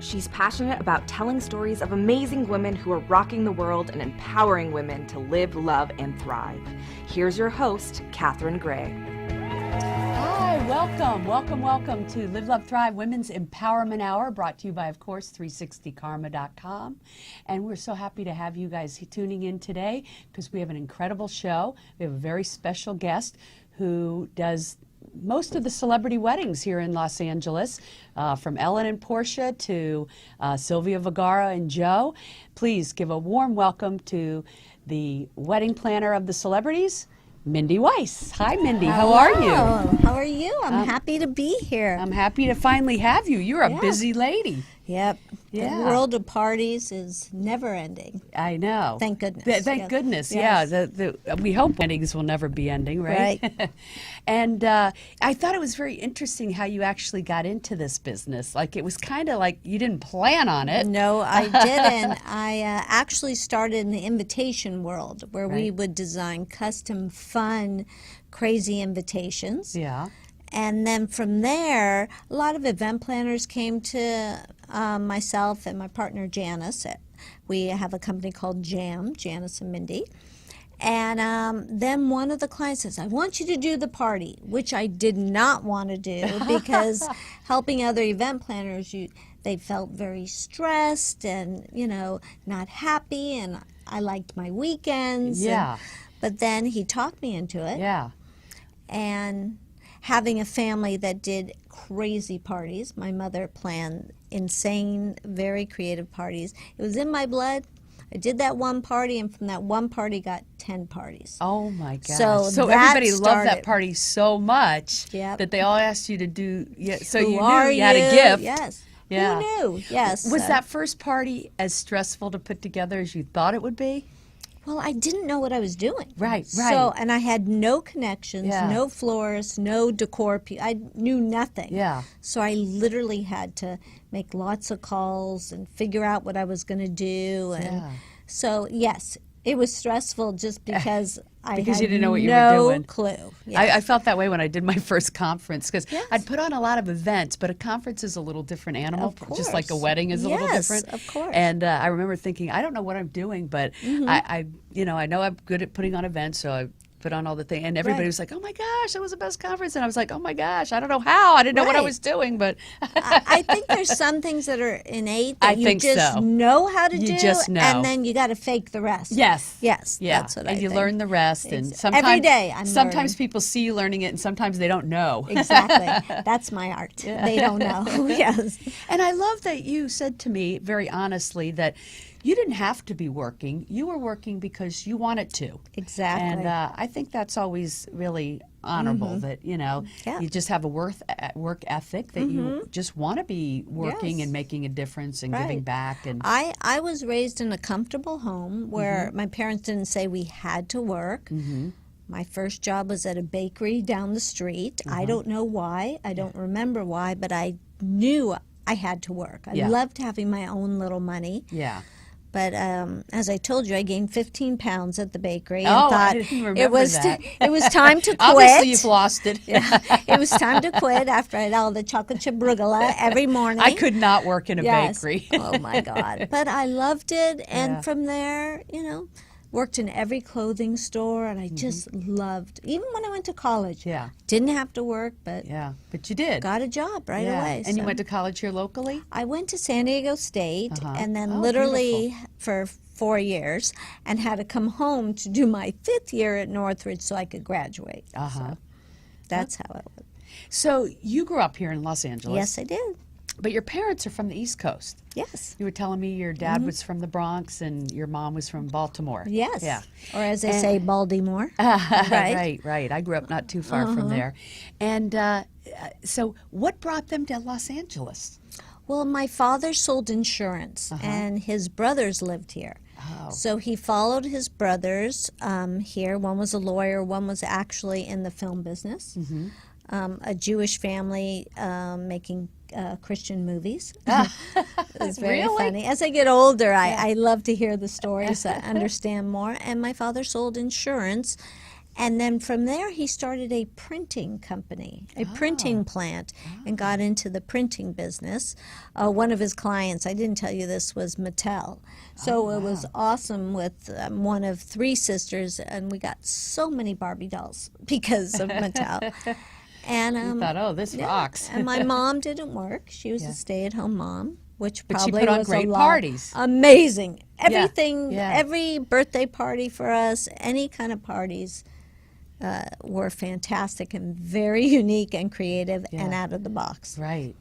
She's passionate about telling stories of amazing women who are rocking the world and empowering women to live, love, and thrive. Here's your host, Katherine Gray. Hi, welcome to Live, Love, Thrive Women's Empowerment Hour, brought to you by, of course, 360karma.com. And we're so happy to have you guys tuning in today because we have an incredible show. We have a very special guest who does most of the celebrity weddings here in Los Angeles, from Ellen and Portia to Sofia, Vergara, and Joe. Please give a warm welcome to the wedding planner of the celebrities, Mindy Weiss. Hi, Mindy. How are you? How are you? I'm happy to be here. I'm happy to finally have you. You're a busy lady. Yep. Yeah. The world of parties is never ending. I know. Thank goodness. Thank goodness. Yes. Yeah. We hope weddings will never be ending, right? And I thought it was very interesting how you actually got into this business. Like, it was kind of like you didn't plan on it. No, I didn't. I actually started in the invitation world where we would design custom, fun, crazy invitations. Yeah. And then from there, a lot of event planners came to myself and my partner Janice. We have a company called JAM, Janice and Mindy. And then one of the clients says, I want you to do the party, which I did not want to do because helping other event planners, they felt very stressed and, not happy. And I liked my weekends. Yeah. But then he talked me into it. Yeah. And having a family that did crazy parties. My mother planned insane, very creative parties. It was in my blood. I did that one party, and from that one party got 10 parties. Oh, my gosh. So everybody loved that party so much Yep. that they all asked you to do, so Who you knew are you had a you? gift. Yes. Yeah. Who knew? Yes. Was that first party as stressful to put together as you thought it would be? Well, I didn't know what I was doing. Right. So, and I had no connections, no florists, no decor. I knew nothing. Yeah. So I literally had to make lots of calls and figure out what I was going to do. And so, yes, it was stressful just because I had you didn't know what you were doing. No clue. I felt that way when I did my first conference because I'd put on a lot of events, but a conference is a little different animal, Of course. just like a wedding is a little different. Yes, of course. And I remember thinking, I don't know what I'm doing, but I know I'm good at putting on events, so I put on all the things, and everybody was like, oh my gosh, that was the best conference. And I was like, oh my gosh, I don't know how. I didn't know what I was doing, but I think there's some things that are innate that I you think just so. know how to You do, just know. and then you got to fake the rest. Yes. Yes. Yeah. That's what I and you think. learn the rest. And Every sometimes, day I'm sometimes learning. people see you learning it, and sometimes they don't know. Exactly. That's my art. They don't know. Yes. And I love that you said to me very honestly that you didn't have to be working. You were working because you wanted to. Exactly. And I think that's always really honorable that, you just have a work ethic that you just want to be working and making a difference and giving back. And I was raised in a comfortable home where my parents didn't say we had to work. My first job was at a bakery down the street. I don't know why. I don't remember why, but I knew I had to work. I loved having my own little money. Yeah. But as I told you, I gained 15 pounds at the bakery and Oh, thought I didn't remember it was that. it was time to quit. Obviously, you've lost it. It was time to quit after I had all the chocolate chip brugala every morning. I could not work in a bakery. Oh my God! But I loved it, and from there, worked in every clothing store, and I just loved. Even when I went to college, didn't have to work, but but you did. got a job right away. And you went to college here locally? I went to San Diego State, and then Oh, literally for 4 years, and had to come home to do my 5th year at Northridge so I could graduate. So that's how it was. So you grew up here in Los Angeles. Yes, I did. But your parents are from the East Coast. Yes. You were telling me your dad was from the Bronx and your mom was from Baltimore. Yes. Yeah. Or as they say, Baltimore. Right. I grew up not too far from there. And so what brought them to Los Angeles? Well, my father sold insurance, and his brothers lived here. So he followed his brothers here. One was a lawyer, one was actually in the film business. A Jewish family making Christian movies. It's very funny. As I get older, I love to hear the stories, understand more. And my father sold insurance. And then from there, he started a printing company, a printing plant, and got into the printing business. One of his clients, I didn't tell you this, was Mattel. So it was awesome with one of 3 sisters, and we got so many Barbie dolls because of Mattel. And You thought, oh, this rocks. And my mom didn't work. She was a stay-at-home mom, which But she probably put on was great a lot. parties. Amazing. Everything, Yeah. every birthday party for us, any kind of parties were fantastic and very unique and creative and out of the box. Right.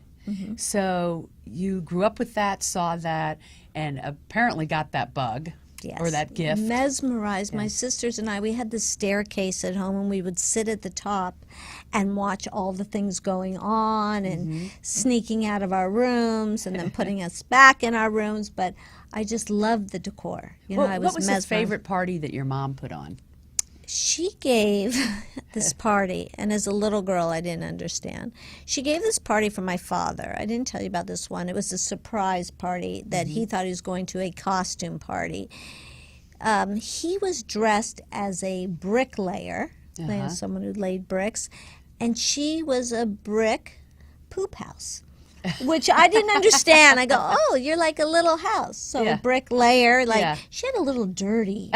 So you grew up with that, saw that, and apparently got that bug or that gift. Mesmerized. My sisters and I, we had this staircase at home, and we would sit at the top and watch all the things going on and sneaking out of our rooms and then putting us back in our rooms. But I just loved the decor. You know, I was what was the mesmerized. favorite party that your mom put on? She gave this party, and as a little girl, I didn't understand. She gave this party for my father. I didn't tell you about this one. It was a surprise party that he thought he was going to, a costume party. He was dressed as a bricklayer, someone who laid bricks, and she was a brick poop house. Which I didn't understand. I go, oh, you're like a little house. So a bricklayer, she had a little dirty.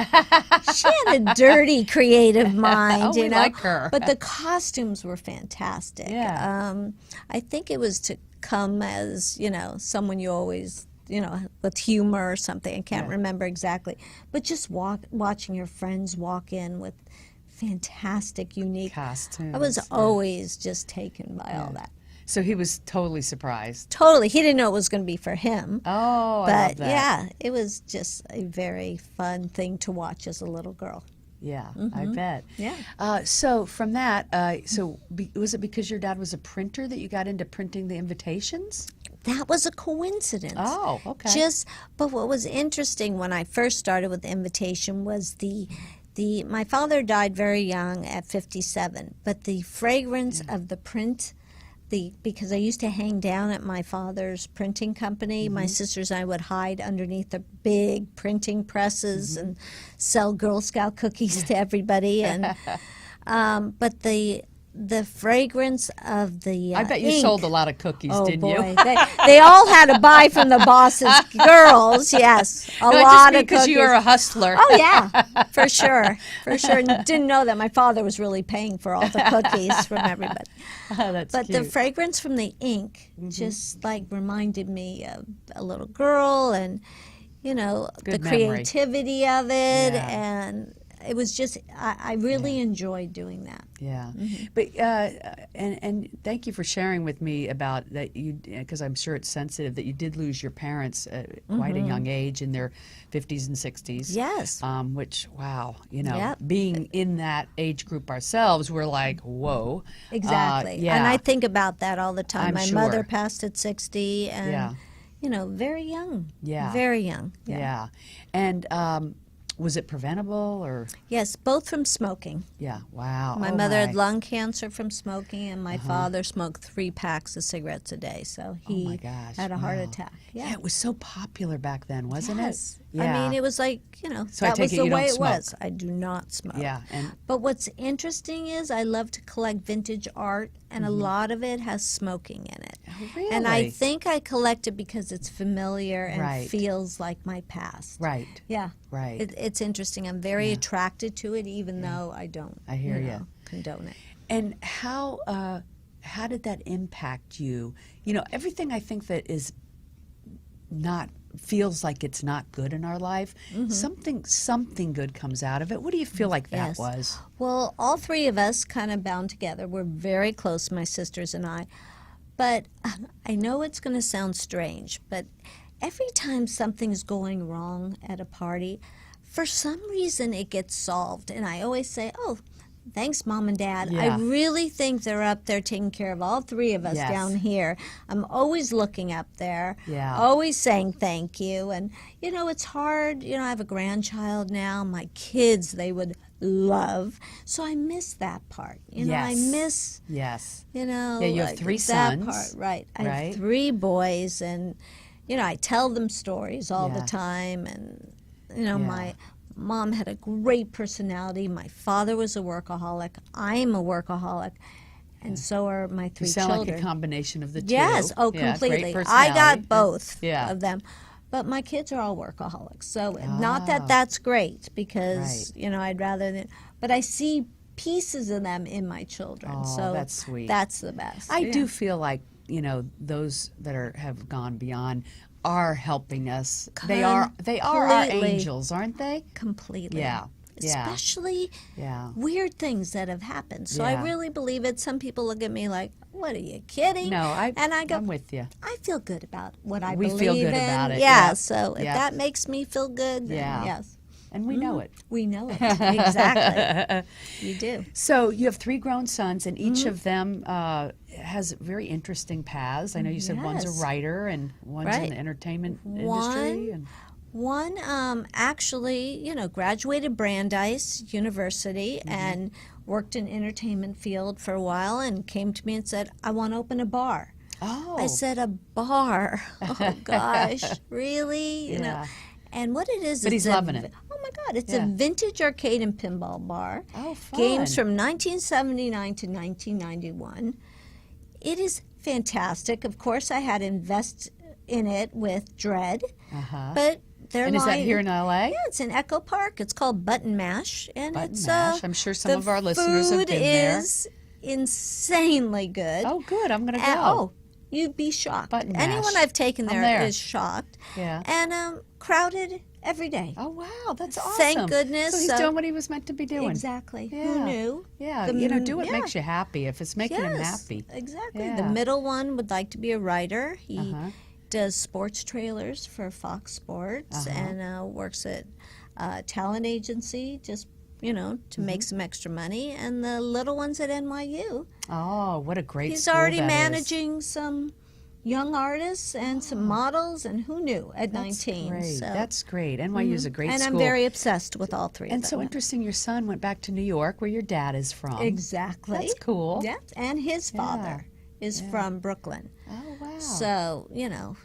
She had a dirty creative mind, you know. Like her. But the costumes were fantastic. Yeah. I think it was to come as, you know, someone you always, you know, with humor or something. I can't remember exactly. But just watching your friends walk in with fantastic, unique costumes. I was always just taken by all that. So he was totally surprised. Totally. He didn't know it was going to be for him. Oh, I but love that. yeah, it was just a very fun thing to watch as a little girl. Yeah, I bet. Yeah. So from that, was it because your dad was a printer that you got into printing the invitations? That was a coincidence. Oh, okay. But what was interesting when I first started with the invitation was my father died very young at 57, but the fragrance of the print, because I used to hang down at my father's printing company. My sisters and I would hide underneath the big printing presses and sell Girl Scout cookies to everybody. And but the fragrance of the I bet you ink, sold a lot of cookies, didn't boy. you? They all had to buy from the boss's girls. Yes, a lot of because cookies. you were a hustler. Oh yeah, for sure. And didn't know that my father was really paying for all the cookies from everybody. That's But cute. the fragrance from the ink just like reminded me of a little girl, and you know, Good the memory. creativity of it, Yeah. and it was just I really enjoyed doing that. Yeah, but and thank you for sharing with me about that, because I'm sure it's sensitive that you did lose your parents at quite a young age, in their 50s and 60s. Yes. Which, wow, you know, Yep. being in that age group ourselves, we're like, whoa. Exactly. Yeah. And I think about that all the time. I'm My sure. mother passed at 60, and Yeah. you know, very young. Yeah. Very young. Yeah. And was it preventable or? Yes, both from smoking. Yeah. Wow. My Oh, mother my. had lung cancer from smoking, and my father smoked 3 packs of cigarettes a day. So he my gosh, had a heart wow. attack. Yeah, it was so popular back then, wasn't Yes. it? Yeah. I mean, it was like, you know, So I that take was it the you don't way it smoke. was. I do not smoke. Yeah. And But what's interesting is I love to collect vintage art, and a lot of it has smoking in it. really? And I think I collect it because it's familiar and Right. feels like my past. right. Yeah. Right. It's interesting. I'm very attracted to it, even though I don't I hear ya. condone it. And how did that impact you? You know, everything I think that is not feels like it's not good in our life, something good comes out of it. What do you feel like that Yes. was? Well, all 3 of us kind of bound together. We're very close, my sisters and I. But I know it's going to sound strange, but every time something's going wrong at a party, for some reason it gets solved. And I always say, oh, thanks, Mom and Dad. Yeah. I really think they're up there taking care of all 3 of us Yes. down here. I'm always looking up there, Yeah. always saying thank you. And, you know, it's hard. You know, I have a grandchild now. My kids, they would love. So I miss that part. You know, I Yes. miss, Yes. you know. Yeah, you have like 3 that sons, part. Right. I right? have 3 boys, and, you know, I tell them stories all Yeah. the time. And, you know, Yeah. Mom had a great personality. My father was a workaholic. I'm a workaholic. And so are my three You sound children. like a combination of the two. Yes, oh, Yeah, completely. great I personality. got both Yeah. of them. But my kids are all workaholics. So not that that's great because, Right. you know, I'd rather than, but I see pieces of them in my children. Oh, so that's sweet. That's the best. I Yeah. do feel like, you know, those that have gone beyond are helping us. They are our Completely. angels, aren't they? Completely. Yeah. Yeah. Especially Yeah. weird things that have happened. So Yeah. I really believe it. Some people look at me like, what, are you kidding? No, and I go, I'm with you. I feel good about what I We believe feel good in. about it, Yeah, yeah. so if Yeah. that makes me feel good, then Yeah. yes. And we know it. We know it. Exactly. You do. So you have 3 grown sons, and Mm-hmm. each of them has very interesting paths. I know you said one's a Yes. writer and one's in Right. the entertainment industry. And One actually, you know, graduated Brandeis University Mm-hmm. and worked in entertainment field for a while and came to me and said, I want to open a bar. oh, I said, a bar? Oh, gosh, really? You know. Yeah. And what it is, But it's he's loving it. Oh, my God, it's Yeah. a vintage arcade and pinball bar. Oh, fun. Games from 1979 to 1991. It is fantastic. Of course, I had to invest in it with Dread, but they're and is that here in LA? Yeah, it's in Echo Park. It's called Button Mash, and Button it's Mash. I'm sure some the of our listeners have food been there. is insanely good. Oh, good. I'm going to go. And- oh, you'd be shocked. Button Anyone Mash. I've taken I'm there there. is shocked. Yeah. And crowded every day. Oh, wow. That's awesome. Thank goodness. So he's So- doing what he was meant to be doing. Exactly. Yeah. Who knew? Yeah. The You know, m- do what yeah. makes you happy. If it's making him Yes, happy. exactly. Yeah. The middle one would like to be a writer. He Uh-huh. does sports trailers for Fox Sports and works at a talent agency just, you know, to make some extra money. And the little one's at NYU. Oh, what a great He's school already that is. managing some young artists and some models, and who knew at That's 19. great. So, That's great. NYU is a great and school. I'm very obsessed with all three And of so them. interesting, your son went back to New York, where your dad is from. Exactly. That's cool. Yes, and his father is from Brooklyn. Oh, wow. So, you know,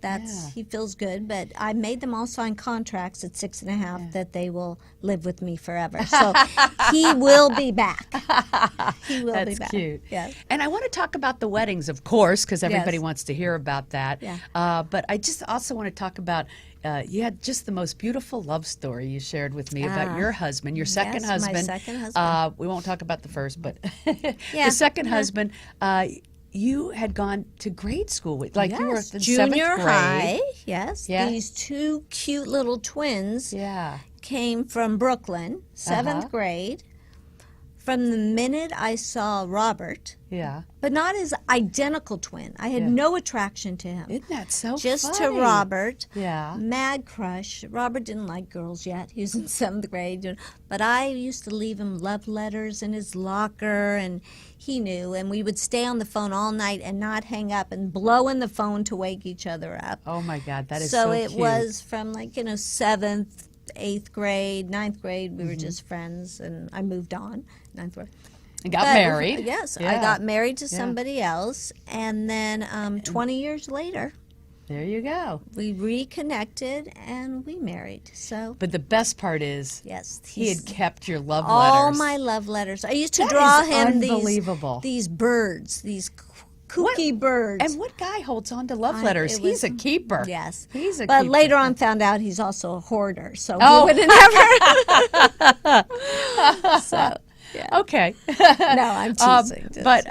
that's he feels good. But I made them all sign contracts at 6.5 that they will live with me forever. So he will be back. He will be That's back. cute. Yes. And I want to talk about the weddings, of course, because everybody Yes. wants to hear about that. Yeah. But I just also want to talk about you had just the most beautiful love story you shared with me about your husband, your second yes, my husband. second husband. We won't talk about the first, but Yeah. the second husband. You had gone to grade school with, like you were Yes, in junior 7th grade. high. Yes. Yeah. These two cute little twins Yeah. came from Brooklyn, 7th grade. From the minute I saw Robert, Yeah. but not his identical twin. I had no attraction to him. Isn't that so Just funny? to Robert. Yeah. Mad crush. Robert didn't like girls yet. He was in 7th grade. But I used to leave him love letters in his locker, and he knew. And we would stay on the phone all night and not hang up and blow in the phone to wake each other up. Oh my God, that is so So it cute. was from 7th, 8th grade, 9th grade. We were Mm-hmm. just friends, and I moved on. 9th grade. And got But, married. Yes, I Yeah. got married to somebody else, and then 20 years later, There you go. we reconnected and we married. So But the best part is yes, he had kept your love all letters. my love letters. I used to That draw is him unbelievable. these birds, these kooky birds. And what guy holds on to love letters? it He's was- a keeper. Yes, He's a but keeper. later on found out he's also a hoarder. So Oh. he would have never. So Okay. no, I'm teasing. Just- But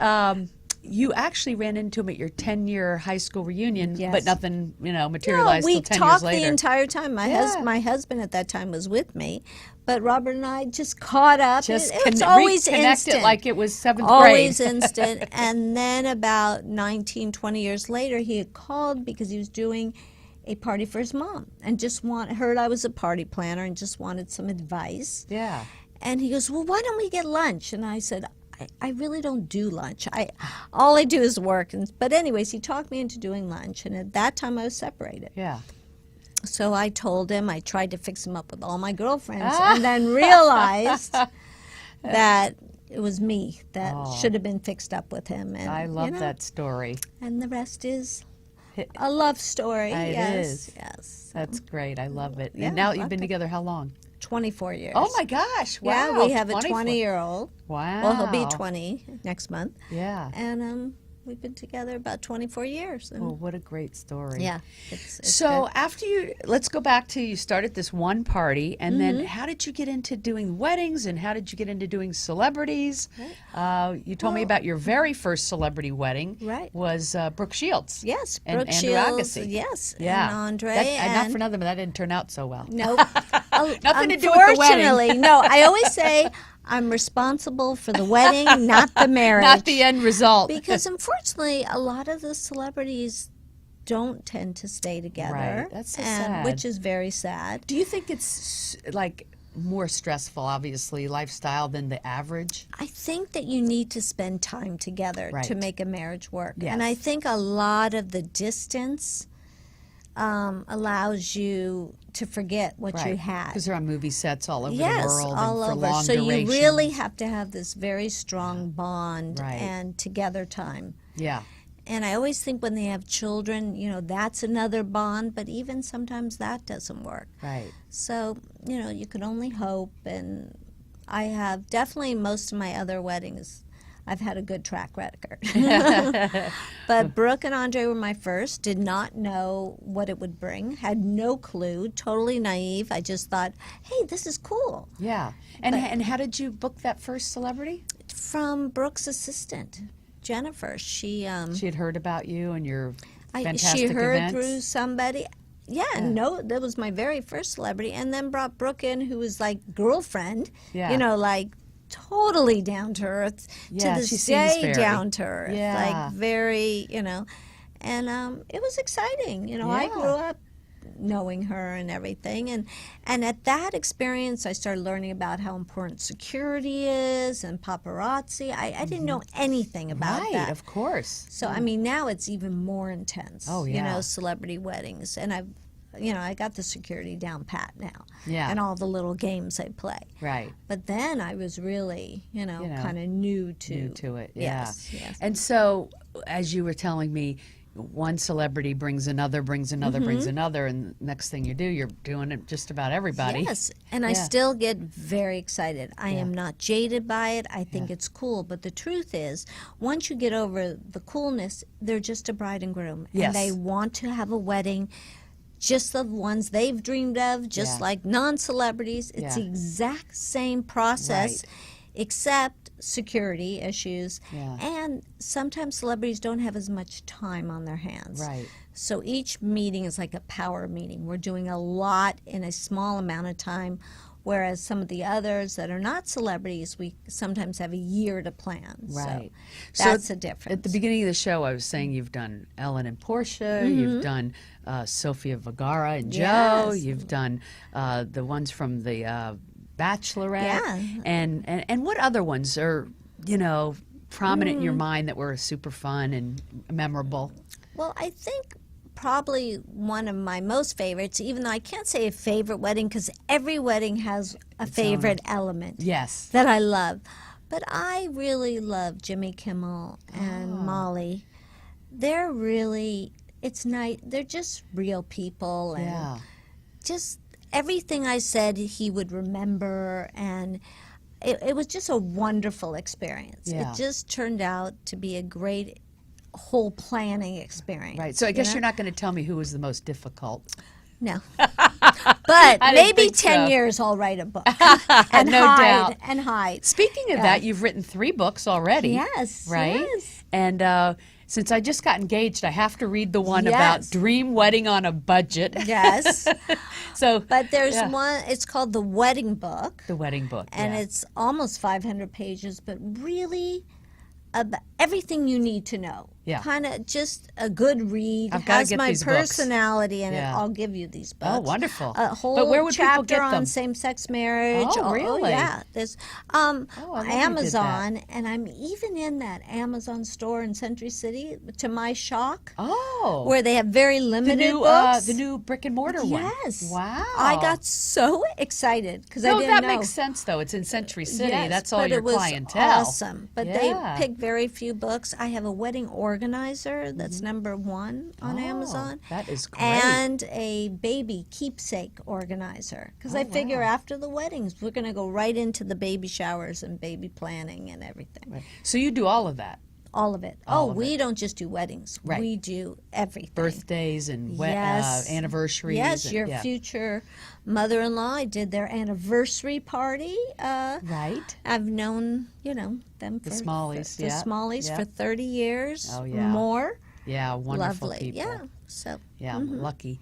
you actually ran into him at your 10-year high school reunion, Yes. but nothing, no, materialized we till 10 talked years later. the entire time. Yeah. My husband at that time was with me, but Robert and I just caught up. Just it was always reconnect instant. it like it was 7th Always grade. instant. And then about 19, 20 years later, he had called because he was doing a party for his mom and just heard I was a party planner and just wanted some advice. Yeah. And he goes, well, why don't we get lunch? And I said, I really don't do lunch. All I do is work. But anyways, he talked me into doing lunch. And at that time, I was separated. Yeah. So I told him, I tried to fix him up with all my girlfriends, and then realized that it was me that should have been fixed up with him. And I love that story. And the rest is a love story. It yes, is. yes. That's great. I love it. Yeah, and now you've loved been it. together how long? 24 years. Oh my gosh! Wow. Yeah, we have a 24. 20-year-old. Wow. Well, he'll be 20 next month. Yeah. And we've been together about 24 years. And Oh, what a great story. yeah, it's So good. after let's go back to you started this one party, and Mm-hmm. then how did you get into doing weddings, and how did you get into doing celebrities? You told me about your very first celebrity wedding. Right. Was Brooke Shields. Yes, and Brooke Andrew Shields. Agassi. Yes, Yeah. and Andre. Not for nothing, but that didn't turn out so well. Nope. Nothing to do with the wedding. Unfortunately, no. I always say I'm responsible for the wedding, not the marriage. Not the end result. Because unfortunately, a lot of the celebrities don't tend to stay together. Right. That's so sad. Which is very sad. Do you think it's like more stressful, obviously, lifestyle than the average? I think that you need to spend time together Right. to make a marriage work. Yes. And I think a lot of the distance allows you to forget what you had. Because they're on movie sets all over Yes, the world all and for over. long So you durations. really have to have this very strong bond Right. and together time. Yeah. And I always think when they have children, that's another bond, but even sometimes that doesn't work. Right. So, you can only hope. And I have definitely most of my other weddings, I've had a good track record. But Brooke and Andre were my first, did not know what it would bring, had no clue, totally naive. I just thought, hey, this is cool. Yeah. And how did you book that first celebrity? From Brooke's assistant, Jennifer. She She had heard about you and your fantastic she heard events? through somebody. Yeah, no, that was my very first celebrity, and then brought Brooke in, who was like girlfriend. Yeah. Like totally down to earth. Yeah, to she this seems day very- down to earth. Yeah. Like very, and it was exciting. I Yeah. grew up knowing her and everything, and at that experience I started learning about how important security is and paparazzi. I didn't know anything about Right, that. of course. So I mean, now it's even more intense. Oh, yeah. Celebrity weddings, and I got the security down pat now. Yeah. And all the little games they play. Right. But then I was really, kind of new to it. Yeah. Yes. And so, as you were telling me, one celebrity brings another, brings another, brings another, and next thing you do, you're doing it just about everybody. Yes, and I Yeah. still get very excited. I am not jaded by it. I think it's cool. But the truth is, once you get over the coolness, they're just a bride and groom. Yes. And they want to have a wedding, just the ones they've dreamed of, just Yeah. like non-celebrities. It's the Yeah. exact same process, Right. except security issues. Yeah. And sometimes celebrities don't have as much time on their hands. Right. So each meeting is like a power meeting. We're doing a lot in a small amount of time, whereas some of the others that are not celebrities, we sometimes have a year to plan. Right. So that's the difference. At the beginning of the show, I was saying you've done Ellen and Portia, you've done Sofia, Vergara, and Joe, Yes. you've done the ones from the Bachelorette. Yeah. And what other ones are, prominent in your mind that were super fun and memorable? Well, I think probably one of my most favorites, even though I can't say a favorite wedding because every wedding has a favorite element Yes. that I love. But I really love Jimmy Kimmel and Molly. They're really, it's nice. They're just real people. And Yeah. just everything I said he would remember, and it was just a wonderful experience. Yeah. It just turned out to be a great whole planning experience. Right. So I guess you you're know? not going to tell me who was the most difficult. No. But I didn't maybe think 10 so. years I'll write a book. And No doubt. And hide. Speaking of that, you've written 3 books already. Yes. Right? Yes. And since I just got engaged, I have to read the one about Yes. dream wedding on a budget. Yes. So, But there's yeah. one, it's called The Wedding Book. The wedding book. And yeah. it's almost 500 pages, but really about everything you need to know. Yeah. Kind of just a good read. I've gotta has get my these books. personality in Yeah. it. I'll give you these books. Oh, wonderful. A whole But where would people chapter get on them? same-sex marriage. Oh, really? yeah. There's I love you did Amazon, and I'm even in that Amazon store in Century City, to my shock, Oh. where they have very limited books. the new brick and mortar one. Yes. Wow. I got so excited because I No, didn't that know. makes sense, though. It's in Century City. Yes, That's all but your it was clientele. awesome. But Yeah. they picked very few books. I have a wedding organizer that's #1 on Amazon. That is great. And a baby keepsake organizer. Because I figure after the weddings, we're going to go right into the baby showers and baby planning and everything. Right. So you do all of that? All of it. We don't just do weddings. Right. We do everything. Birthdays and anniversaries. Yes, your future mother-in-law. I did their anniversary party. Right. I've known, them for The Smalleys, for 30 years. Oh, yeah. More. Yeah, wonderful Lovely. people. Yeah. So. Yeah, lucky.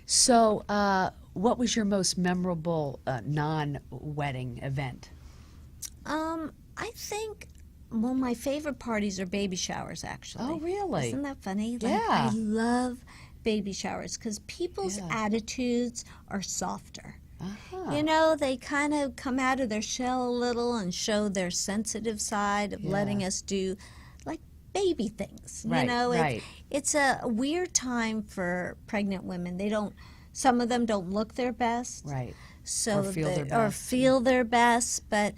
So, what was your most memorable non-wedding event? I think. Well, my favorite parties are baby showers, actually. Oh, really? Isn't that funny? Yeah. I love baby showers because people's attitudes are softer. They kind of come out of their shell a little and show their sensitive side of letting us do, like, baby things. Right. It's a weird time for pregnant women. Some of them don't look their best. Right. So Or feel their best, but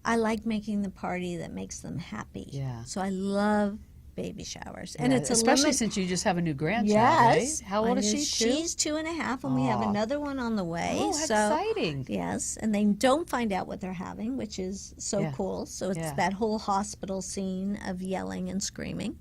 I like making the party that makes them happy. Yeah. So I love baby showers. And it's especially since you just have a new grandchild, yes. right? How old is she? She's 2.5, and we have another one on the way. Oh, exciting. Yes, and they don't find out what they're having, which is so cool. So it's that whole hospital scene of yelling and screaming.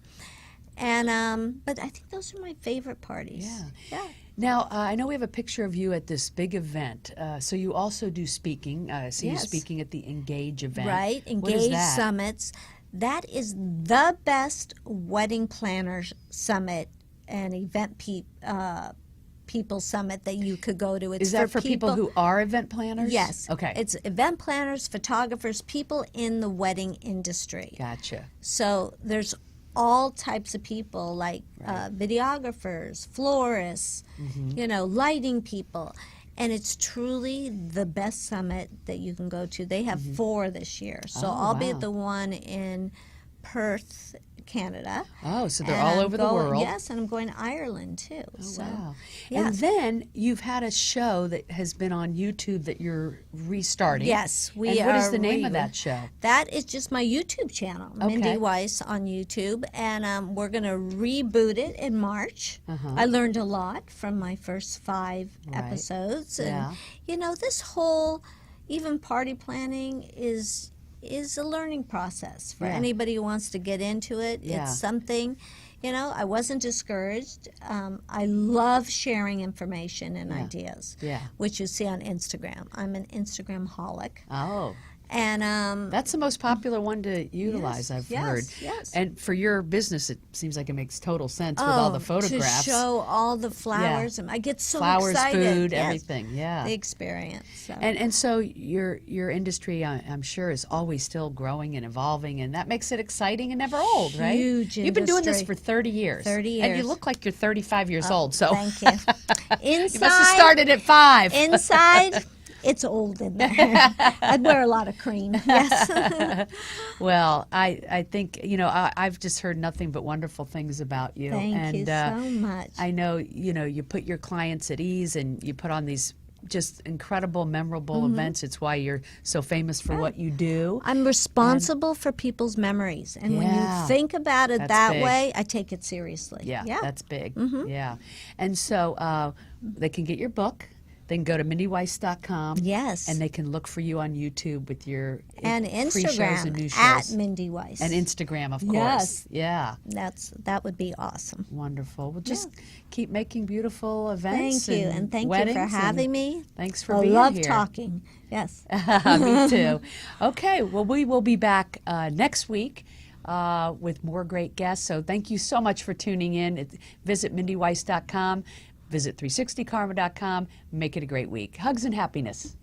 And but I think those are my favorite parties. Yeah. Now, I know we have a picture of you at this big event. So you also do speaking. You're speaking at the Engage event. Right, Engage Summits. That is the best wedding planners summit and event people summit that you could go to. Is that for people who are event planners? Yes. Okay. It's event planners, photographers, people in the wedding industry. Gotcha. So there's all types of people, like videographers, florists, lighting people. And it's truly the best summit that you can go to. They have 4 this year. So I'll be at the one in Perth, Canada. Oh, so they're all over the world. Yes, and I'm going to Ireland too. Oh, wow. Yeah. And then you've had a show that has been on YouTube that you're restarting. Yes, we are. And what is the name of that show? That is just my YouTube channel, Mindy Weiss on YouTube, and we're going to reboot it in March. I learned a lot from my first 5 episodes, and this whole even party planning is a learning process for anybody who wants to get into it. It's something, I wasn't discouraged. I love sharing information and ideas, which you see on Instagram. I'm an Instagram-holic. Oh. And that's the most popular one to utilize, I've heard. Yes. And for your business, it seems like it makes total sense with all the photographs. To show all the flowers, and I get so flowers, excited. Food, everything. Yeah. The experience. So. And so your industry, I'm sure, is always still growing and evolving, and that makes it exciting and never old, right? Huge You've been doing this industry. for 30 years. 30 years. And you look like you're 35 years old. So thank you. Inside, you must have started at 5. Inside. It's old in there. I'd wear a lot of cream. Yes. Well, I think, I've just heard nothing but wonderful things about you. Thank you so much. I know, you put your clients at ease and you put on these just incredible, memorable events. It's why you're so famous for what you do. I'm responsible for people's memories. And when you think about it that way, I take it seriously. Yeah, that's big. Yeah. And so they can get your book. They can go to MindyWeiss.com. Yes. And they can look for you on YouTube with your and pre-shows Instagram and new shows. at Mindy Weiss. And Instagram, of course. Yes. Yeah. That would be awesome. Wonderful. Well, just keep making beautiful events. Thank you. And thank you for having me. Thanks for being here. I love talking. Yes. Me too. Okay. Well, we will be back next week. With more great guests. So thank you so much for tuning in. Visit MindyWeiss.com. Visit 360karma.com. Make it a great week. Hugs and happiness.